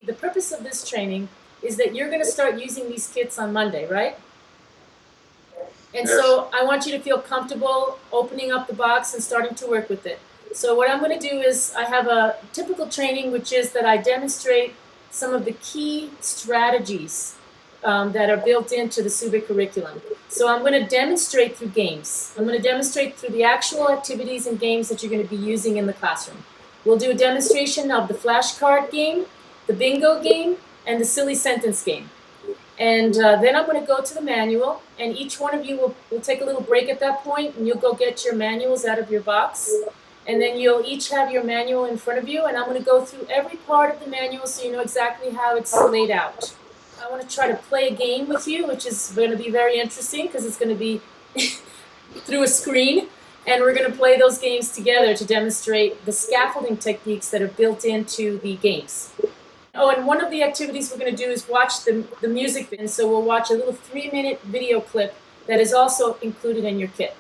the purpose of this training is that you're going to start using these kits on Monday, right? And Yes. so I want you to feel comfortable opening up the box and starting to work with it. So what I'm going to do is I have a typical training, which is that I demonstrate some of the key strategies that are built into the Sube curriculum. So I'm going to demonstrate through games. I'm going to demonstrate through the actual activities and games that you're going to be using in the classroom. We'll do a demonstration of the flashcard game, the bingo game, and the silly sentence game. And then I'm going to go to the manual, and each one of you will take a little break at that point, and you'll go get your manuals out of your box. And then you'll each have your manual in front of you, and I'm going to go through every part of the manual so you know exactly how it's laid out. I want to try to play a game with you, which is going to be very interesting because it's going to be through a screen, and we're going to play those games together to demonstrate the scaffolding techniques that are built into the games. Oh, and one of the activities we're going to do is watch the music, and so we'll watch a little 3-minute video clip that is also included in your kit.